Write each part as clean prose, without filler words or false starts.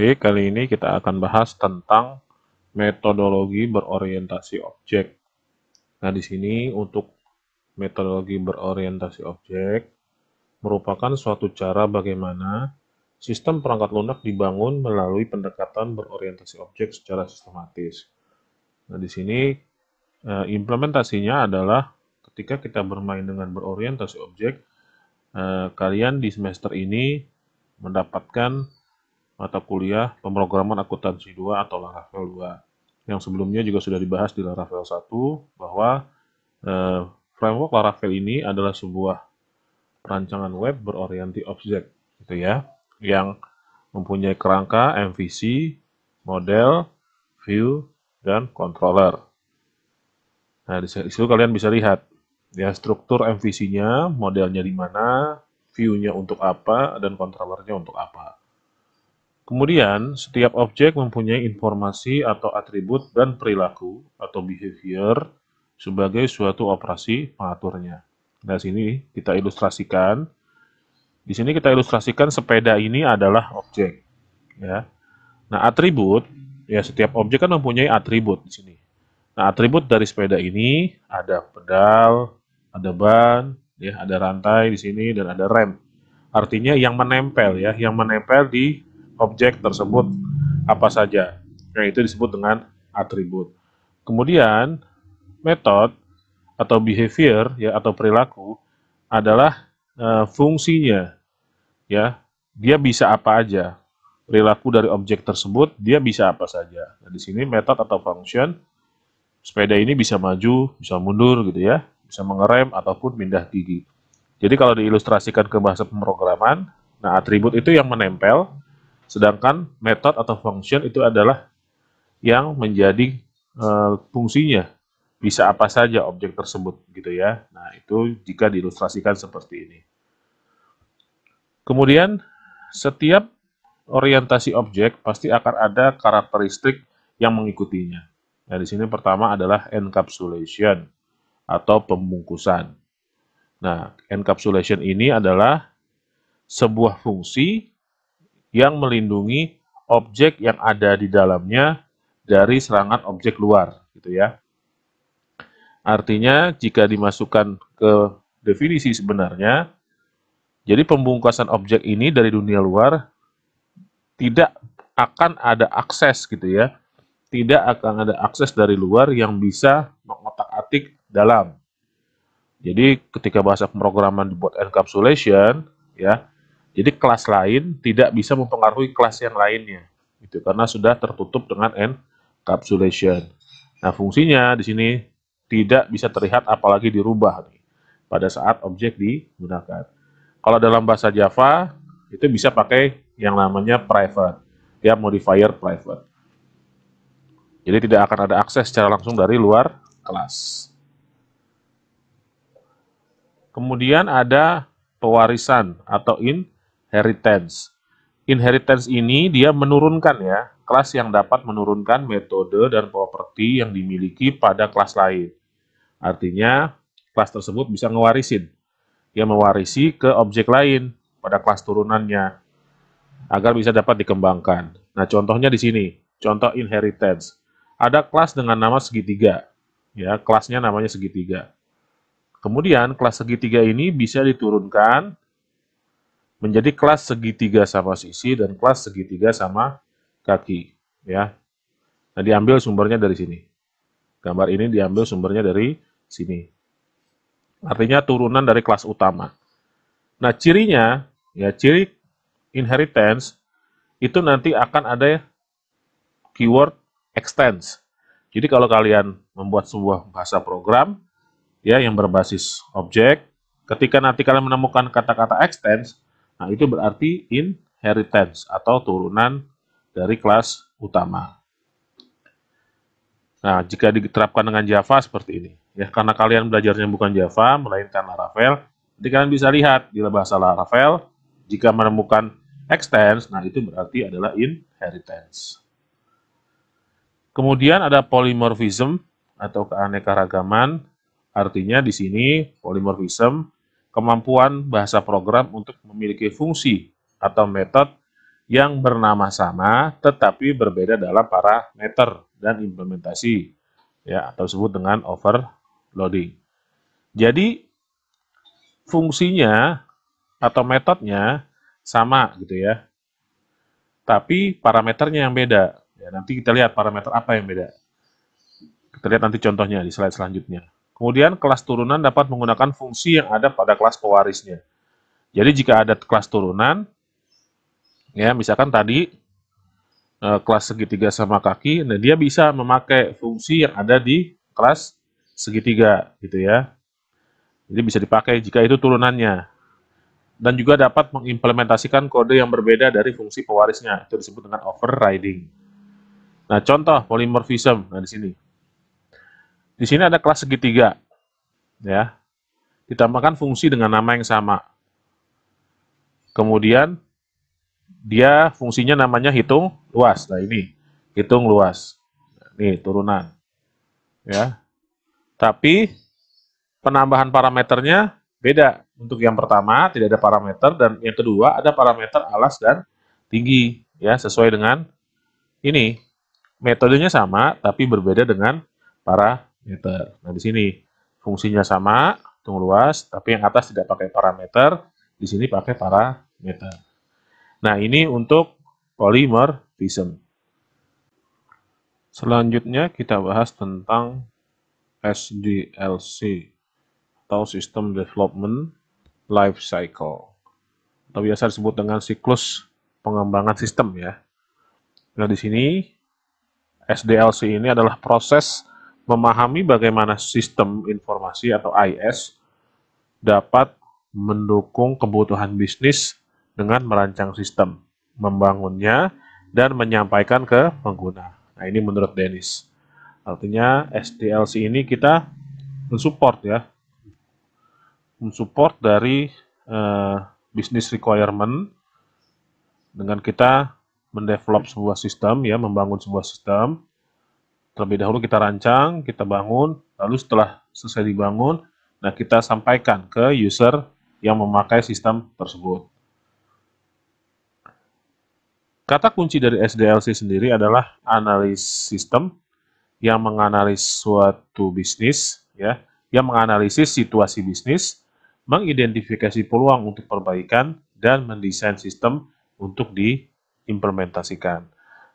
Oke, kali ini kita akan bahas tentang metodologi berorientasi objek. Nah, di sini untuk metodologi berorientasi objek merupakan suatu cara bagaimana sistem perangkat lunak dibangun melalui pendekatan berorientasi objek secara sistematis. Nah, di sini implementasinya adalah ketika kita bermain dengan berorientasi objek, kalian di semester ini mendapatkan mata kuliah pemrograman akuntansi 2 atau Laravel 2. Yang sebelumnya juga sudah dibahas di Laravel 1 bahwa framework Laravel ini adalah sebuah perancangan web berorientasi objek, gitu ya, yang mempunyai kerangka MVC, model, view, dan controller. Nah, di situ kalian bisa lihat ya struktur MVC-nya, modelnya di mana, view-nya untuk apa, dan controllernya untuk apa. Kemudian, setiap objek mempunyai informasi atau atribut dan perilaku atau behavior sebagai suatu operasi pengaturnya. Nah, sini kita ilustrasikan. Di sini kita ilustrasikan sepeda ini adalah objek, ya. Nah, atribut, ya setiap objek kan mempunyai atribut di sini. Nah, atribut dari sepeda ini ada pedal, ada ban, ya, ada rantai di sini dan ada rem. Artinya yang menempel ya, yang menempel di objek tersebut apa saja. Nah, itu disebut dengan atribut. Kemudian metode atau behavior ya atau perilaku adalah fungsinya ya. Dia bisa apa aja. Perilaku dari objek tersebut dia bisa apa saja. Nah, di sini metode atau function sepeda ini bisa maju, bisa mundur gitu ya, bisa mengerem ataupun pindah gigi. Jadi kalau diilustrasikan ke bahasa pemrograman, nah atribut itu yang menempel, sedangkan method atau function itu adalah yang menjadi fungsinya. Bisa apa saja objek tersebut gitu ya. Nah, itu jika diilustrasikan seperti ini. Kemudian setiap orientasi objek pasti akan ada karakteristik yang mengikutinya. Nah, di sini pertama adalah encapsulation atau pembungkusan. Nah, encapsulation ini adalah sebuah fungsi yang melindungi objek yang ada di dalamnya dari serangan objek luar, gitu ya. Artinya jika dimasukkan ke definisi sebenarnya, jadi pembungkasan objek ini dari dunia luar tidak akan ada akses gitu ya. Tidak akan ada akses dari luar yang bisa mengotak-atik dalam. Jadi ketika bahasa pemrograman dibuat encapsulation, ya, jadi kelas lain tidak bisa mempengaruhi kelas yang lainnya, gitu, karena sudah tertutup dengan encapsulation. Nah, fungsinya di sini tidak bisa terlihat apalagi dirubah nih pada saat objek digunakan. Kalau dalam bahasa Java itu bisa pakai yang namanya private, ya modifier private. Jadi tidak akan ada akses secara langsung dari luar kelas. Kemudian ada pewarisan atau inheritance. Inheritance ini dia menurunkan ya, kelas yang dapat menurunkan metode dan properti yang dimiliki pada kelas lain. Artinya, kelas tersebut bisa ngewarisin. Dia mewarisi ke objek lain pada kelas turunannya agar bisa dapat dikembangkan. Nah, contohnya di sini, contoh inheritance. Ada kelas dengan nama segitiga. Ya, kelasnya namanya segitiga. Kemudian kelas segitiga ini bisa diturunkan menjadi kelas segitiga sama sisi dan kelas segitiga sama kaki, ya. Nah, diambil sumbernya dari sini. Gambar ini diambil sumbernya dari sini. Artinya turunan dari kelas utama. Nah, cirinya, ya ciri inheritance itu nanti akan ada keyword extends. Jadi kalau kalian membuat sebuah bahasa program, ya yang berbasis objek, ketika nanti kalian menemukan kata-kata extends, nah itu berarti inheritance atau turunan dari kelas utama. Nah, jika diterapkan dengan Java seperti ini, ya karena kalian belajarnya bukan Java melainkan Laravel, jadi kalian bisa lihat di bahasa Laravel jika menemukan extends, nah itu berarti adalah inheritance. Kemudian ada polymorphism atau keanekaragaman. Artinya di sini polymorphism kemampuan bahasa program untuk memiliki fungsi atau metode yang bernama sama tetapi berbeda dalam parameter dan implementasi, ya, atau disebut dengan overloading. Jadi fungsinya atau metodenya sama gitu ya, tapi parameternya yang beda. Ya, nanti kita lihat parameter apa yang beda. Kita lihat nanti contohnya di slide selanjutnya. Kemudian kelas turunan dapat menggunakan fungsi yang ada pada kelas pewarisnya. Jadi jika ada kelas turunan, ya misalkan tadi kelas segitiga sama kaki, nah dia bisa memakai fungsi yang ada di kelas segitiga gitu ya. Jadi bisa dipakai jika itu turunannya. Dan juga dapat mengimplementasikan kode yang berbeda dari fungsi pewarisnya. Itu disebut dengan overriding. Nah, contoh polymorphism. Nah, di sini. Di sini ada kelas segitiga. Ya. Ditambahkan fungsi dengan nama yang sama. Kemudian dia fungsinya namanya hitung luas. Nah, ini hitung luas. Nih, turunan. Ya. Tapi penambahan parameternya beda. Untuk yang pertama tidak ada parameter, dan yang kedua ada parameter alas dan tinggi, ya, sesuai dengan ini. Metodenya sama tapi berbeda dengan parameter. Nah, di sini fungsinya sama, hitung luas, tapi yang atas tidak pakai parameter, di sini pakai parameter. Nah, ini untuk polymorphism. Selanjutnya kita bahas tentang SDLC atau System Development Life Cycle, atau biasa disebut dengan siklus pengembangan sistem ya. Nah, di sini SDLC ini adalah proses memahami bagaimana sistem informasi atau IS dapat mendukung kebutuhan bisnis dengan merancang sistem, membangunnya, dan menyampaikan ke pengguna. Nah, ini menurut Dennis. Artinya SDLC ini kita mensupport ya, mensupport dari business requirement dengan kita mendevelop sebuah sistem ya, membangun sebuah sistem. Terlebih dahulu kita rancang, kita bangun, lalu setelah selesai dibangun, nah kita sampaikan ke user yang memakai sistem tersebut. Kata kunci dari SDLC sendiri adalah analis sistem yang menganalisis suatu bisnis ya, yang menganalisis situasi bisnis, mengidentifikasi peluang untuk perbaikan, dan mendesain sistem untuk diimplementasikan.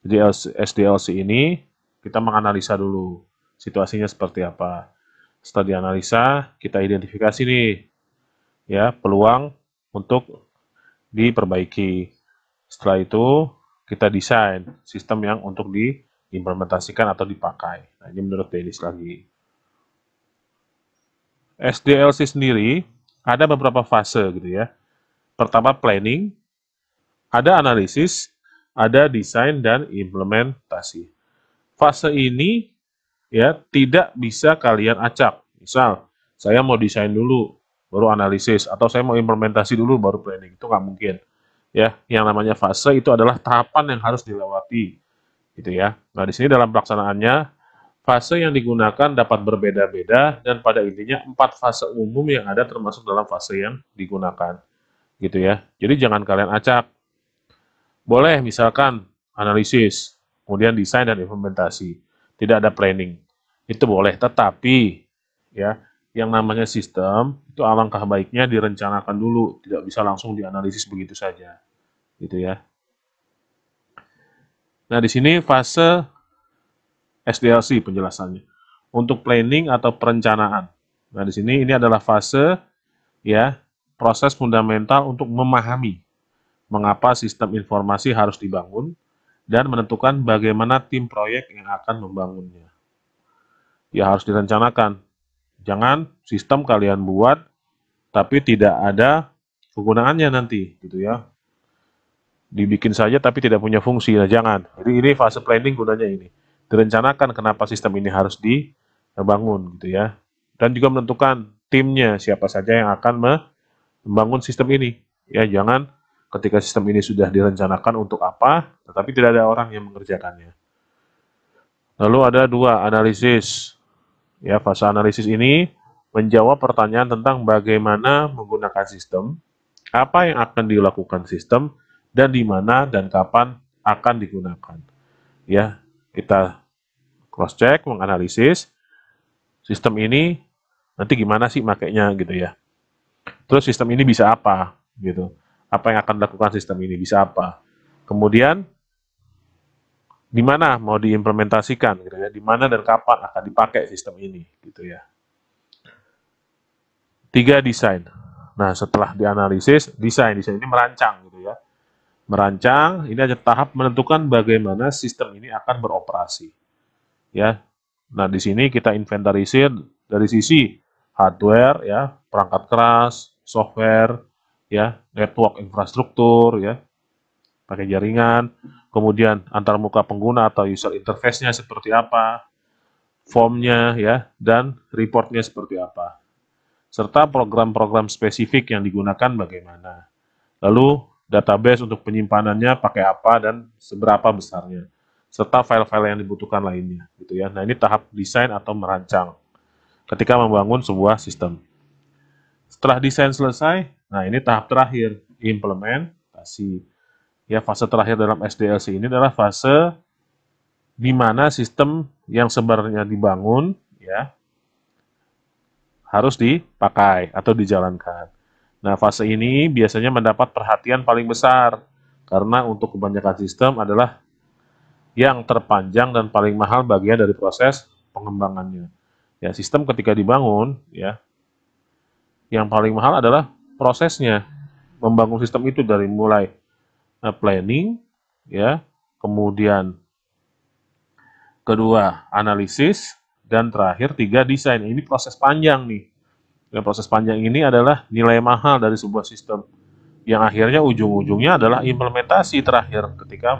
Jadi SDLC ini kita menganalisa dulu situasinya seperti apa. Setelah dianalisa, kita identifikasi nih ya peluang untuk diperbaiki. Setelah itu kita desain sistem yang untuk diimplementasikan atau dipakai. Nah, ini menurut Dennis lagi. SDLC sendiri ada beberapa fase gitu ya. Pertama planning, ada analisis, ada desain dan implementasi. Fase ini ya tidak bisa kalian acak. Misal, saya mau desain dulu, baru analisis, atau saya mau implementasi dulu, baru planning. Itu nggak mungkin. Ya, yang namanya fase itu adalah tahapan yang harus dilewati, gitu ya. Nah, di sini dalam pelaksanaannya, fase yang digunakan dapat berbeda-beda, dan pada intinya 4 fase umum yang ada termasuk dalam fase yang digunakan, gitu ya. Jadi jangan kalian acak. Boleh misalkan analisis, kemudian desain dan implementasi, tidak ada planning. Itu boleh, tetapi ya yang namanya sistem itu alangkah baiknya direncanakan dulu, tidak bisa langsung dianalisis begitu saja, gitu ya. Nah, di sini fase SDLC penjelasannya. Untuk planning atau perencanaan. Nah, di sini ini adalah fase ya proses fundamental untuk memahami mengapa sistem informasi harus dibangun dan menentukan bagaimana tim proyek yang akan membangunnya. Ya harus direncanakan. Jangan sistem kalian buat tapi tidak ada kegunaannya nanti, gitu ya. Dibikin saja tapi tidak punya fungsi, nah jangan. Jadi ini fase planning gunanya ini. Direncanakan kenapa sistem ini harus dibangun, gitu ya. Dan juga menentukan timnya, siapa saja yang akan membangun sistem ini. Ya, jangan ketika sistem ini sudah direncanakan untuk apa, tetapi tidak ada orang yang mengerjakannya. Lalu ada 2, analisis. Ya, fase analisis ini menjawab pertanyaan tentang bagaimana menggunakan sistem, apa yang akan dilakukan sistem, dan di mana dan kapan akan digunakan. Ya, kita cross check, menganalisis sistem ini nanti gimana sih makainya gitu ya. Terus sistem ini bisa apa gitu. Apa yang akan dilakukan sistem ini bisa apa. Kemudian di mana mau diimplementasikan gitu ya, di mana dan kapan akan dipakai sistem ini gitu ya. 3, desain. Nah, setelah dianalisis, desain ini merancang gitu ya. Merancang, ini ada tahap menentukan bagaimana sistem ini akan beroperasi. Ya. Nah, di sini kita inventarisir dari sisi hardware ya, perangkat keras, software ya, network infrastruktur ya, pakai jaringan, kemudian antarmuka pengguna atau user interface-nya seperti apa, formnya ya, dan reportnya seperti apa, serta program-program spesifik yang digunakan bagaimana. Lalu database untuk penyimpanannya pakai apa dan seberapa besarnya, serta file-file yang dibutuhkan lainnya, gitu ya. Nah, ini tahap desain atau merancang ketika membangun sebuah sistem. Setelah desain selesai, nah ini tahap terakhir, implementasi. Ya, fase terakhir dalam SDLC ini adalah fase di mana sistem yang sebenarnya dibangun ya harus dipakai atau dijalankan. Nah, fase ini biasanya mendapat perhatian paling besar karena untuk kebanyakan sistem adalah yang terpanjang dan paling mahal bagian dari proses pengembangannya. Ya, sistem ketika dibangun ya yang paling mahal adalah prosesnya. Membangun sistem itu dari mulai planning ya, kemudian kedua analisis, dan terakhir 3 desain. Ini proses panjang nih. Dan proses panjang ini adalah nilai mahal dari sebuah sistem yang akhirnya ujung-ujungnya adalah implementasi terakhir ketika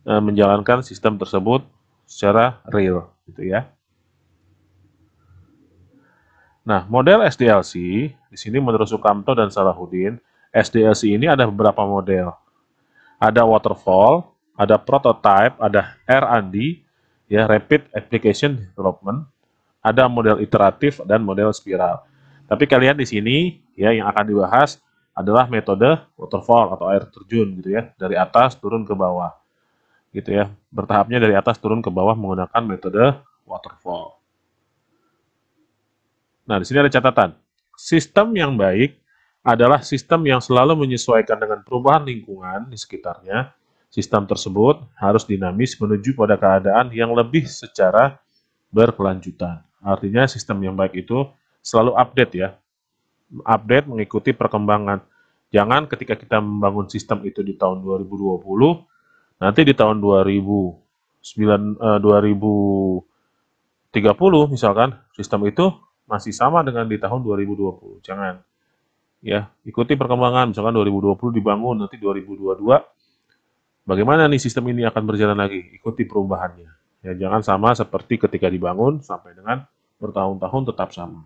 menjalankan sistem tersebut secara real gitu ya. Nah, model SDLC di sini menurut Sukamto dan Salahuddin, SDLC ini ada beberapa model. Ada waterfall, ada prototype, ada R&D, ya Rapid Application Development, ada model iteratif dan model spiral. Tapi kalian di sini ya yang akan dibahas adalah metode waterfall atau air terjun gitu ya, dari atas turun ke bawah. Gitu ya. Bertahapnya dari atas turun ke bawah menggunakan metode waterfall. Nah, di sini ada catatan. Sistem yang baik adalah sistem yang selalu menyesuaikan dengan perubahan lingkungan di sekitarnya. Sistem tersebut harus dinamis menuju pada keadaan yang lebih secara berkelanjutan. Artinya sistem yang baik itu selalu update ya. Update mengikuti perkembangan. Jangan ketika kita membangun sistem itu di tahun 2020, nanti di tahun 2030 misalkan sistem itu masih sama dengan di tahun 2020. Jangan. Ya, ikuti perkembangan. Misalkan 2020 dibangun, nanti 2022 bagaimana nih sistem ini akan berjalan lagi? Ikuti perubahannya. Ya, jangan sama seperti ketika dibangun sampai dengan bertahun-tahun tetap sama.